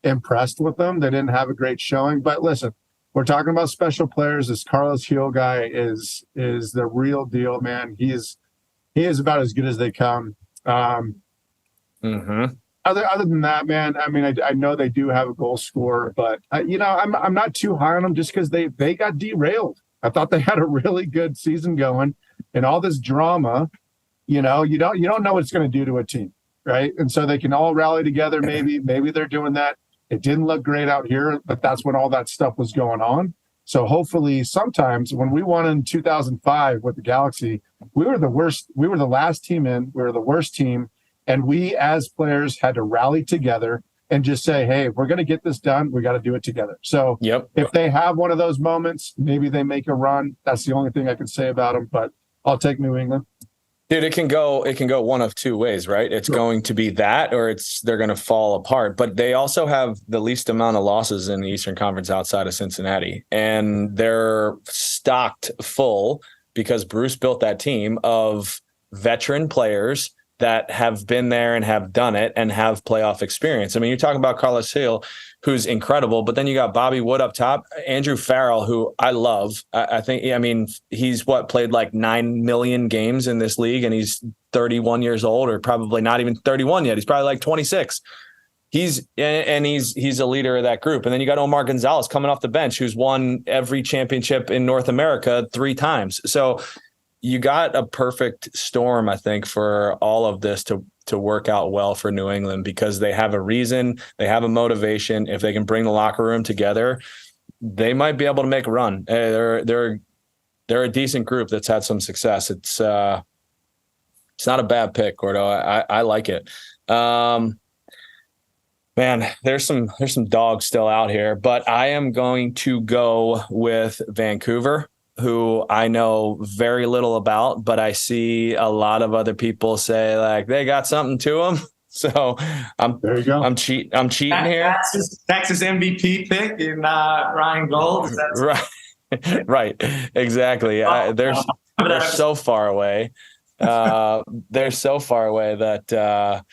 impressed with them. They didn't have a great showing. But listen, we're talking about special players. This Carlos Gil guy is the real deal, man. He is about as good as they come. Other than that, man, I mean, I know they do have a goal scorer, but I'm not too high on them just because they got derailed. I thought they had a really good season going, and all this drama. You don't know what it's going to do to a team, right? And so they can all rally together. Maybe they're doing that. It didn't look great out here, but that's when all that stuff was going on. So hopefully sometimes when we won in 2005 with the Galaxy, we were the worst. We were the last team in. We were the worst team. And we as players had to rally together and just say, hey, we're going to get this done. We got to do it together. So if they have one of those moments, maybe they make a run. That's the only thing I can say about them, but I'll take New England. Dude, it can go one of two ways, right? It's going to be that, or they're going to fall apart. But they also have the least amount of losses in the Eastern Conference outside of Cincinnati, and they're stocked full because Bruce built that team of veteran players that have been there and have done it and have playoff experience. I mean, you're talking about Carlos Gil, who's incredible, but then you got Bobby Wood up top, Andrew Farrell, who I love. I think, he's played like 9 million games in this league, and he's 31 years old, or probably not even 31 yet. He's probably like 26. He's a leader of that group. And then you got Omar Gonzalez coming off the bench, who's won every championship in North America 3 times. So you got a perfect storm, I think, for all of this to work out well for New England, because they have a reason, they have a motivation. If they can bring the locker room together, they might be able to make a run. They're a decent group that's had some success. It's not a bad pick, Gordo. I like it. Man, there's some dogs still out here, but I am going to go with Vancouver, who I know very little about, but I see a lot of other people say like they got something to them. So there you go. I'm cheating here. Texas MVP pick in Ryan Gold. Right. Exactly. They're so far away. They're so far away that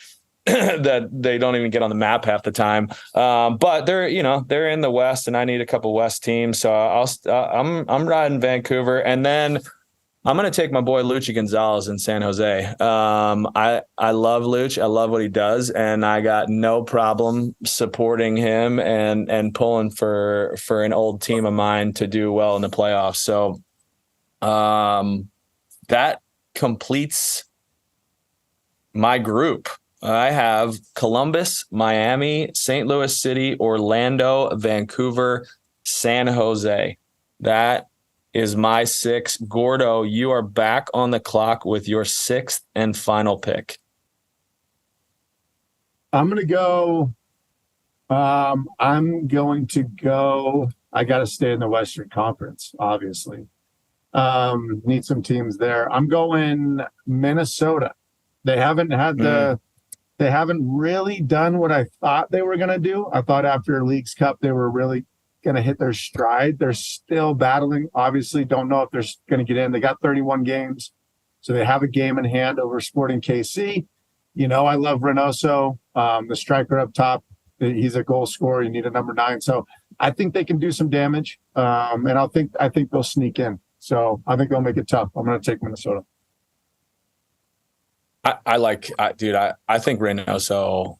that they don't even get on the map half the time. But they're in the West, and I need a couple West teams. So I'm riding Vancouver, and then I'm going to take my boy Luchi Gonzalez in San Jose. I love Luch. I love what he does, and I got no problem supporting him and pulling for an old team of mine to do well in the playoffs. So that completes my group. I have Columbus, Miami, St. Louis City, Orlando, Vancouver, San Jose. That is my 6. Gordo, you are back on the clock with your 6th and final pick. I'm going to go. I got to stay in the Western Conference, obviously. Need some teams there. I'm going Minnesota. They haven't had they haven't really done what I thought they were going to do. I thought after Leagues Cup, they were really going to hit their stride. They're still battling. Obviously, don't know if they're going to get in. They got 31 games, so they have a game in hand over Sporting KC. I love Reynoso, the striker up top. He's a goal scorer. You need a number 9. So I think they can do some damage, and I think they'll sneak in. So I think they'll make it tough. I'm going to take Minnesota. I think Reynoso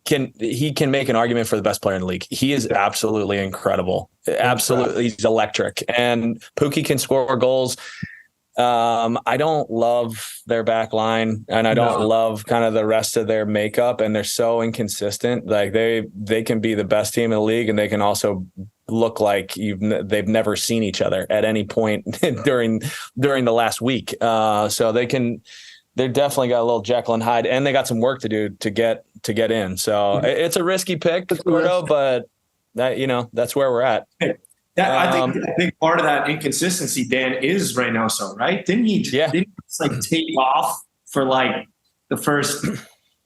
can make an argument for the best player in the league. He is absolutely incredible. Absolutely, he's electric. And Pookie can score goals. I don't love their back line, and I don't love kind of the rest of their makeup, and they're so inconsistent. Like they can be the best team in the league, and they can also look like they've never seen each other at any point during the last week. So they're definitely got a little Jekyll and Hyde, and they got some work to do to get in. So it's a risky pick, Gordo, but that's where we're at. I think part of that inconsistency, Dan, is Reynoso, right? Didn't he just take off for like the first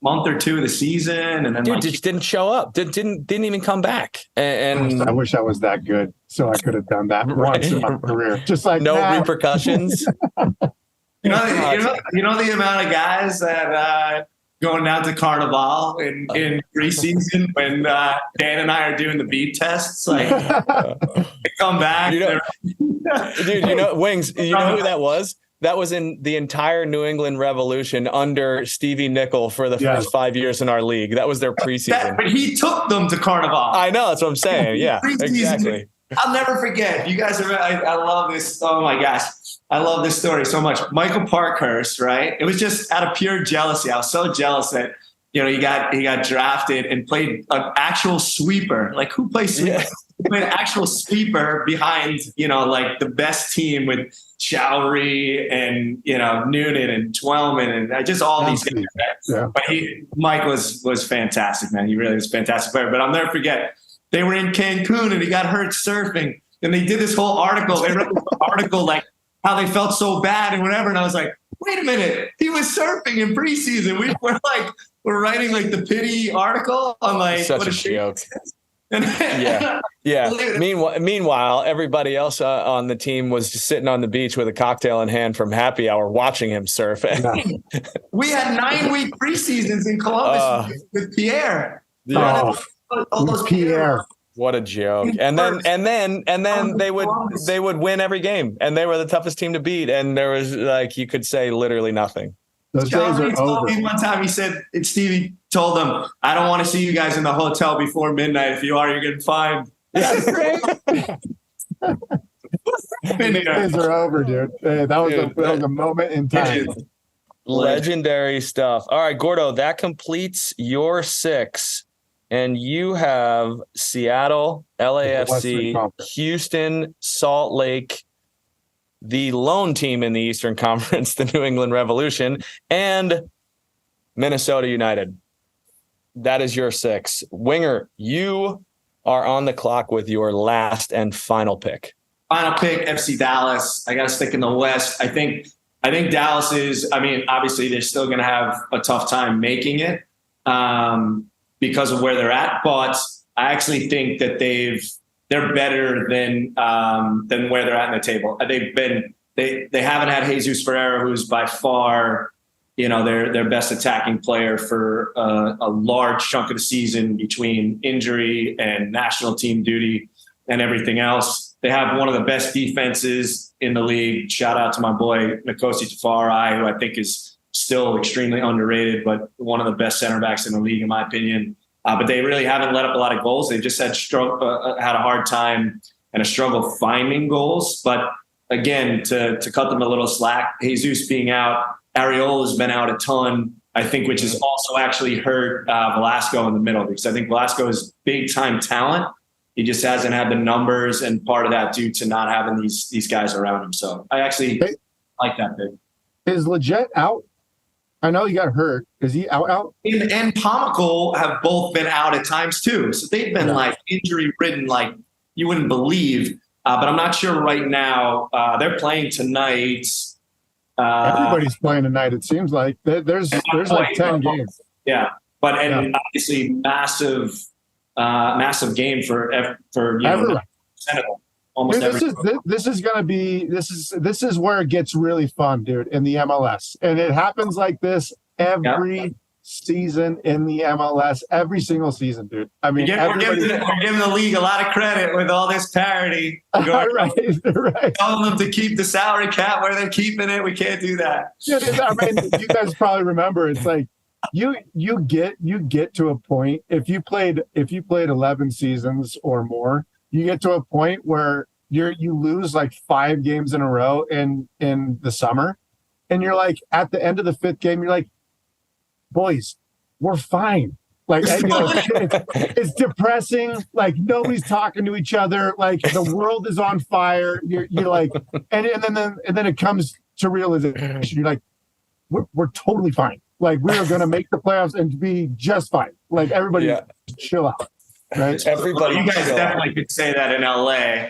month or two of the season, and then just didn't show up. Didn't even come back. And I wish I was that good, so I could have done that once in my career. Just like no repercussions. You know the amount of guys that going down to Carnival in preseason when Dan and I are doing the beat tests, like they come back. Dude, Wings, you know who that was? That was in the entire New England Revolution under Stevie Nickel for the first 5 years in our league. That was their preseason. But he took them to Carnival. I know, that's what I'm saying. Yeah, exactly. I'll never forget. You guys I love this. Oh my gosh. I love this story so much. Michael Parkhurst, right? It was just out of pure jealousy. I was so jealous that, he got drafted and played an actual sweeper. Like, who plays sweeper? Yeah. He played an actual sweeper behind, like the best team with Showery and, Noonan and Twellman and just all these guys. Yeah. But Mike was fantastic, man. He really was a fantastic player. But I'll never forget, they were in Cancun and he got hurt surfing. And they did this whole article. They wrote this article like how they felt so bad and whatever. And I was like, wait a minute, he was surfing in preseason. We're writing like the pity article. I'm like, such what a joke. Yeah. Meanwhile, everybody else on the team was just sitting on the beach with a cocktail in hand from happy hour, watching him surf. We had 9-week preseasons in Columbus with Pierre. All those Pierre. What a joke. And then they would win every game, and they were the toughest team to beat. And there was you could say literally nothing. Those days are over. One time he said, Stevie told them, I don't want to see you guys in the hotel before midnight. If you are, you're getting fined. That's great. Those days are over, dude. Hey, that was a moment in time. Legendary stuff. All right, Gordo, that completes your 6. And you have Seattle, LAFC, Houston, Salt Lake, the lone team in the Eastern Conference, the New England Revolution, and Minnesota United. That is your 6. Wingert, you are on the clock with your last and final pick. Final pick, FC Dallas. I got to stick in the West. I think Dallas is, obviously they're still going to have a tough time making it. Because of where they're at, but I actually think that they're better than where they're at in the table. They haven't had Jesus Ferreira, who's by far, their best attacking player for a large chunk of the season between injury and national team duty and everything else. They have one of the best defenses in the league. Shout out to my boy Nkosi Tafari, who I think is still extremely underrated, but one of the best center backs in the league, in my opinion. But they really haven't let up a lot of goals. They've just had a hard time and a struggle finding goals. But again, to cut them a little slack, Jesus being out, Ariola's been out a ton, I think, which has also actually hurt Velasco in the middle, because I think Velasco is big time talent. He just hasn't had the numbers, and part of that due to not having these guys around him. So I actually like that pick. Is Leggett out? I know he got hurt. Is he out? And Pomical have both been out at times too. So they've been injury ridden, like you wouldn't believe. But I'm not sure right now. They're playing tonight. Everybody's playing tonight. It seems like there's like 10 games. Yeah, but obviously massive game for everyone. Almost this is where it gets really fun, dude, in the MLS. And it happens like this every season in the MLS, every single season, dude. I mean, we're giving the league a lot of credit with all this parity. Right. Telling them to keep the salary cap where they're keeping it. We can't do that. Yeah, I mean, you guys probably remember, it's like you get to a point if you played 11 seasons or more, you get to a point where you lose like 5 games in a row in the summer, and you're like at the end of the 5th game, you're like, boys, we're fine. Like, it's depressing. Like, nobody's talking to each other. Like, the world is on fire. You're like, and then it comes to realization. You're like, we're totally fine. Like, we are going to make the playoffs and be just fine. Like, everybody chill out. Right? Everybody, you guys definitely could say that in LA.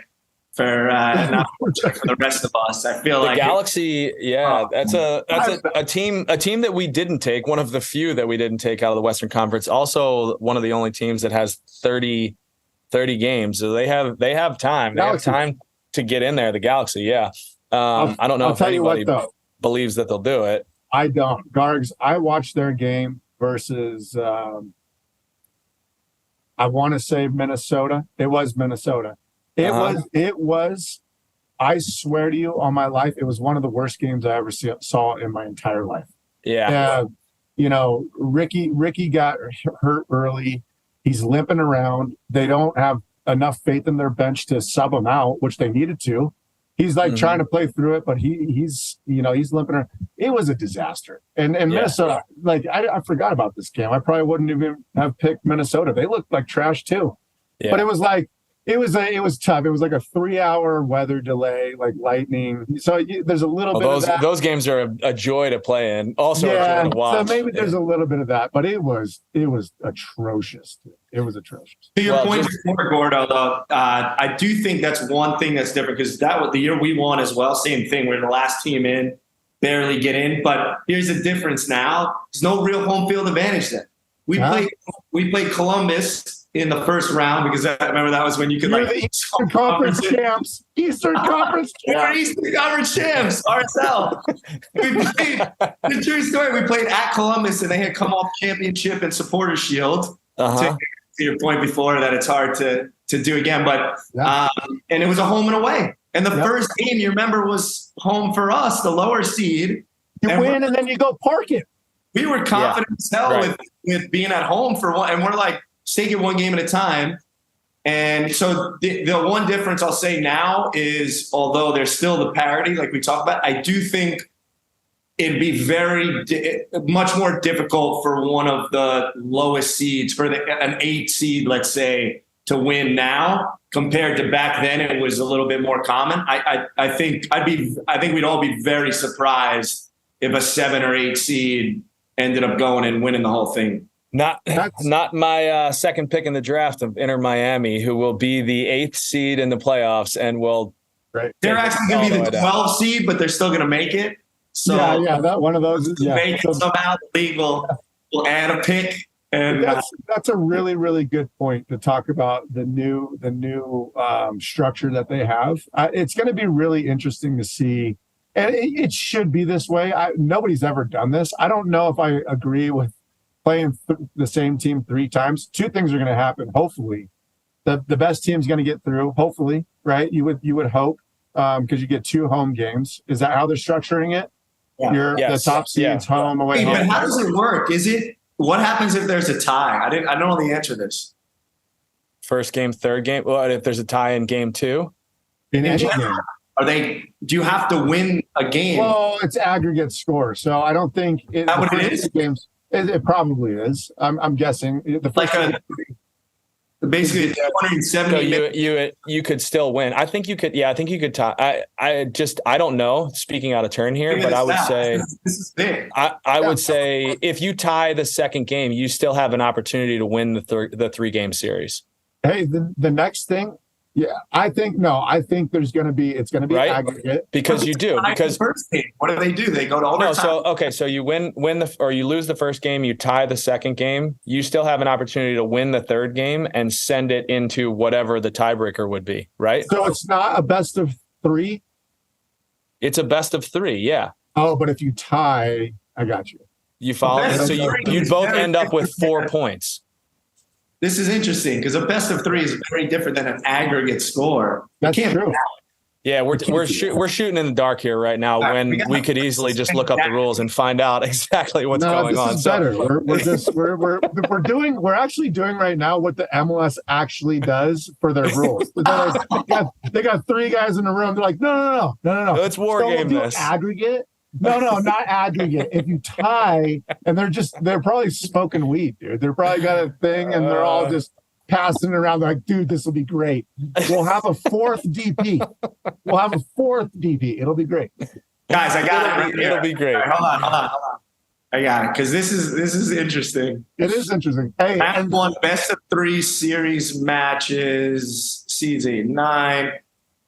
For not for the rest of us, I feel like Galaxy. That's a team that we didn't take. One of the few that we didn't take out of the Western Conference. Also, one of the only teams that has 30 games. So they have time. They have time to get in there. The Galaxy, yeah. I don't know if anybody believes that they'll do it. I don't. Gargs, I watched their game versus. I want to say Minnesota. It was Minnesota. It was, I swear to you on my life, it was one of the worst games I ever saw in my entire life. Yeah. Ricky got hurt early. He's limping around. They don't have enough faith in their bench to sub him out, which they needed to. He's like trying to play through it, but he's limping around. It was a disaster. And Minnesota, like I forgot about this game. I probably wouldn't even have picked Minnesota. They looked like trash too. Yeah. But it was like, it was tough. It was like a 3-hour weather delay, like lightning. So there's a little bit of that. Those games are a joy to play in. Also a joy to watch. So maybe there's a little bit of that, but it was atrocious. It was atrocious. To your point before, Gordo, though, I do think that's one thing that's different because that was the year we won as well. Same thing. We're the last team in, barely get in. But here's the difference now. There's no real home field advantage then. We played Columbus in the first round because I remember that was when you could the Eastern Conference champs. Eastern Conference champs. RSL. We played the true story. We played at Columbus and they had come off championship and supporter shield. To your point before that it's hard to do again. But and it was a home and away. And the first game you remember was home for us, the lower seed. You win and then you go park it. We were confident as hell with being at home for one, and we're like, take it one game at a time. And so the one difference I'll say now is, although there's still the parity like we talked about, I do think it'd be much more difficult for one of the lowest seeds, for an 8 seed, let's say, to win now compared to back then. It was a little bit more common. I think we'd all be very surprised if a 7 or 8 seed ended up going and winning the whole thing. Not my second pick in the draft of Inter Miami, who will be the 8th seed in the playoffs and will. Right. They're actually going to be the 12th seed, but they're still going to make it. So that one of those. Make it somehow. The league will add a pick, and that's a really, really good point to talk about the new structure that they have. It's going to be really interesting to see, and it should be this way. Nobody's ever done this. I don't know if I agree with playing the same team 3 times. 2 things are going to happen. Hopefully, the best team's going to get through. Hopefully, right? You would hope because you get 2 home games. Is that how they're structuring it? Yeah. The top seeds home away. But how does it work? What happens if there's a tie? I don't know the answer to this. First game, third game. Well, if there's a tie in game 2, in any game. Do you have to win a game? Well, it's aggregate score, so I don't think it is. Games. It probably is. I'm guessing the first basically 270. So you could still win. I think you could. Yeah, I think you could tie. I don't know. Speaking out of turn here, but I would say this is big. I would say if you tie the second game, you still have an opportunity to win the 3-game series. Hey, the next thing. Yeah, I think it's going to be right? Aggregate because you do because first game. What do? They go to overtime. So you win or you lose the first game, you tie the second game, you still have an opportunity to win the third game and send it into whatever the tiebreaker would be, right? So it's not a best of 3. It's a best of 3, yeah. Oh, but if you tie, I got you. You follow? So you both end up with 4 points. This is interesting because a best of 3 is very different than an aggregate score. That's true. Yeah, we're shooting in the dark here right now when we could easily just look up the rules and find out exactly what's going on. This is better. We're actually doing right now what the MLS actually does for their rules. They got 3 guys in the room. They're like, no. Let's war game this. Aggregate. No, not aggregate. If you tie, and they're probably smoking weed, dude. They're probably got a thing, and they're all just passing it around. They're like, dude, this will be great. We'll have a 4th DP. It'll be great. Guys, I got it. It'll be great. Right, hold on. I got it because this is interesting. It is interesting. Hey, and won best of 3 series matches, season 9.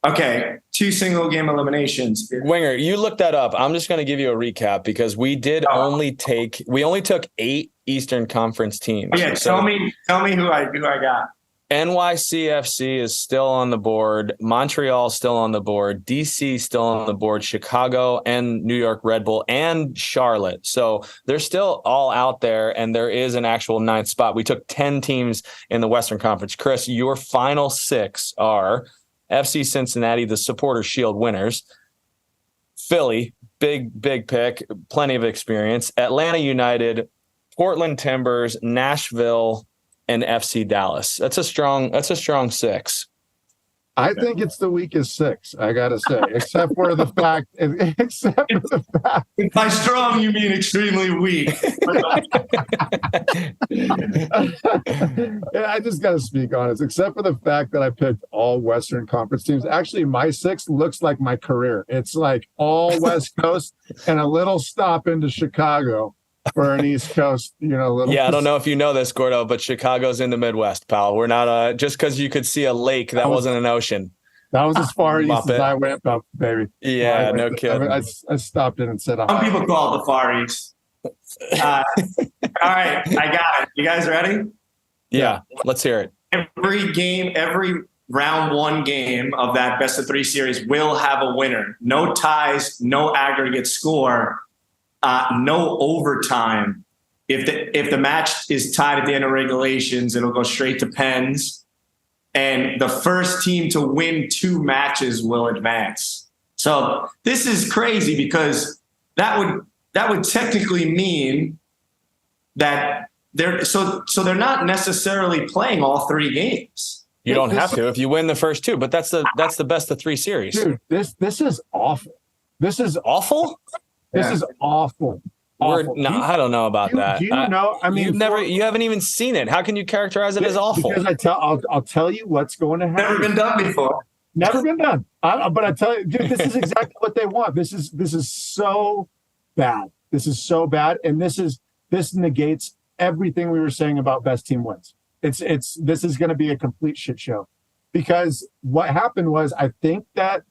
Okay, 2 single game eliminations. Wingert, you looked that up. I'm just going to give you a recap because we only took 8 Eastern Conference teams. Yeah, tell me who I got. NYCFC is still on the board. Montreal still on the board. DC still on the board. Chicago and New York Red Bull and Charlotte. So they're still all out there, and there is an actual 9th spot. We took 10 teams in the Western Conference. Chris, your final 6 are FC Cincinnati, the Supporter Shield winners. Philly, big pick, plenty of experience. Atlanta United, Portland Timbers, Nashville, and FC Dallas. That's a strong 6. I think it's the weakest 6, I gotta say, except for the fact. By strong, you mean extremely weak. I just gotta speak honest, except for the fact that I picked all Western Conference teams. Actually, my 6 looks like my career. It's like all West Coast and a little stop into Chicago for an East Coast, I don't know if you know this, Gordo, but Chicago's in the Midwest, pal. We're not just because you could see a lake, that wasn't an ocean. That was as far east as I went up, baby. Yeah, no kidding. I stopped in and said, some people call it the Far East. All right, I got it. You guys ready? Yeah, let's hear it. Every round 1 game of that best of 3 series will have a winner. No ties, no aggregate score. No overtime. If the match is tied at the end of regulations, it'll go straight to pens, and the first team to win 2 matches will advance. So this is crazy because that would technically mean that they're not necessarily playing all 3 games. You don't have to if you win the first 2, but that's the best of 3 series. Dude, this is awful. This is awful. This is awful. I don't know about that. Do you know? I mean, you haven't even seen it. How can you characterize it as awful? Because I'll tell you what's going to happen. Never been done before. Never been done. But I tell you, dude, this is exactly what they want. This is so bad. This is so bad, and this negates everything we were saying about best team wins. This is going to be a complete shit show, because what happened was I think that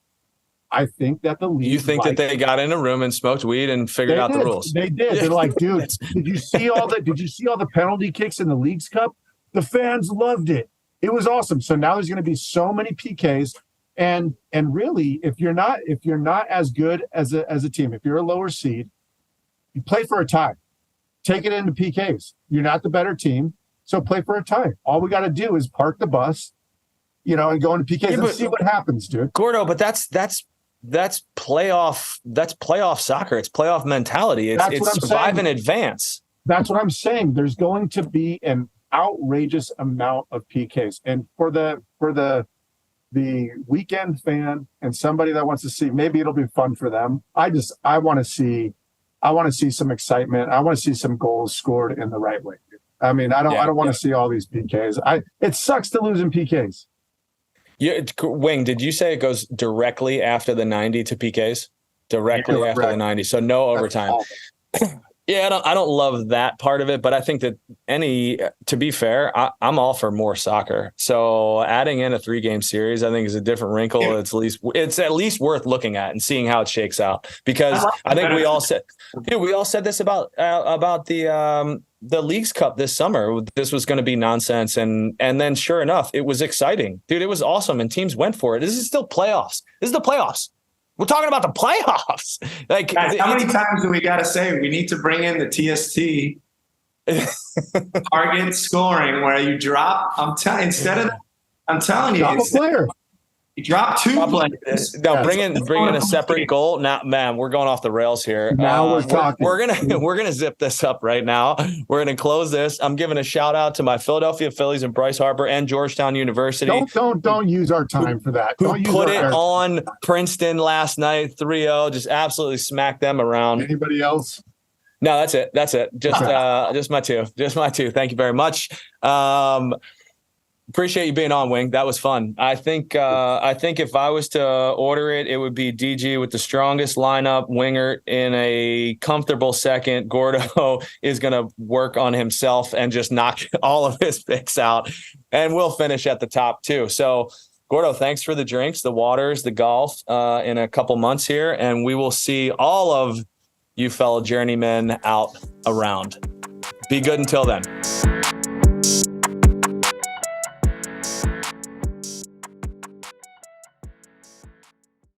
the league. You think that they got in a room and smoked weed and figured out the rules? They did. They're like, dude, did you see all the penalty kicks in the Leagues Cup? The fans loved it. It was awesome. So now there's going to be so many PKs, and really, if you're not as good as a team, if you're a lower seed, you play for a tie. Take it into PKs. You're not the better team, so play for a tie. All we got to do is park the bus, and go into PKs and see what happens, dude. Gordo, but that's playoff soccer. It's playoff mentality. It's survive in advance. That's what I'm saying. There's going to be an outrageous amount of PKs, and for the weekend fan and somebody that wants to see, maybe it'll be fun for them. I want to see some excitement. I want to see some goals scored in the right way. I mean, I don't want to see all these PKs. It sucks to lose in PKs. Wing, did you say it goes directly after the 90 to PKs? Directly after the 90, so no overtime. Yeah, I don't love that part of it, but I think that to be fair, I'm all for more soccer. So adding in a 3-game series, I think is a different wrinkle. Yeah. It's at least worth looking at and seeing how it shakes out, because I think we all said this about the Leagues Cup this summer. This was going to be nonsense, and then sure enough, it was exciting, dude. It was awesome, and teams went for it. This is still playoffs. This is the playoffs. We're talking about the playoffs. Guys, how many times do we got to say we need to bring in the TST target scoring, where you drop? I'm telling you, drop a player. He dropped 2 players. No, bring in a separate goal. Now, man, we're going off the rails here. Now we're talking. We're gonna zip this up right now. We're gonna close this. I'm giving a shout out to my Philadelphia Phillies and Bryce Harper and Georgetown University. Don't use our time for that. Who put it on Princeton last night, 3-0. Just absolutely smacked them around. Anybody else? No, that's it. Just my two. Thank you very much. Appreciate you being on, Wing. That was fun. I think if I was to order it, it would be DG with the strongest lineup, Wingert in a comfortable second. Gordo is going to work on himself and just knock all of his picks out. And we'll finish at the top too. So Gordo, thanks for the drinks, the waters, the golf in a couple months here. And we will see all of you fellow journeymen out around. Be good until then.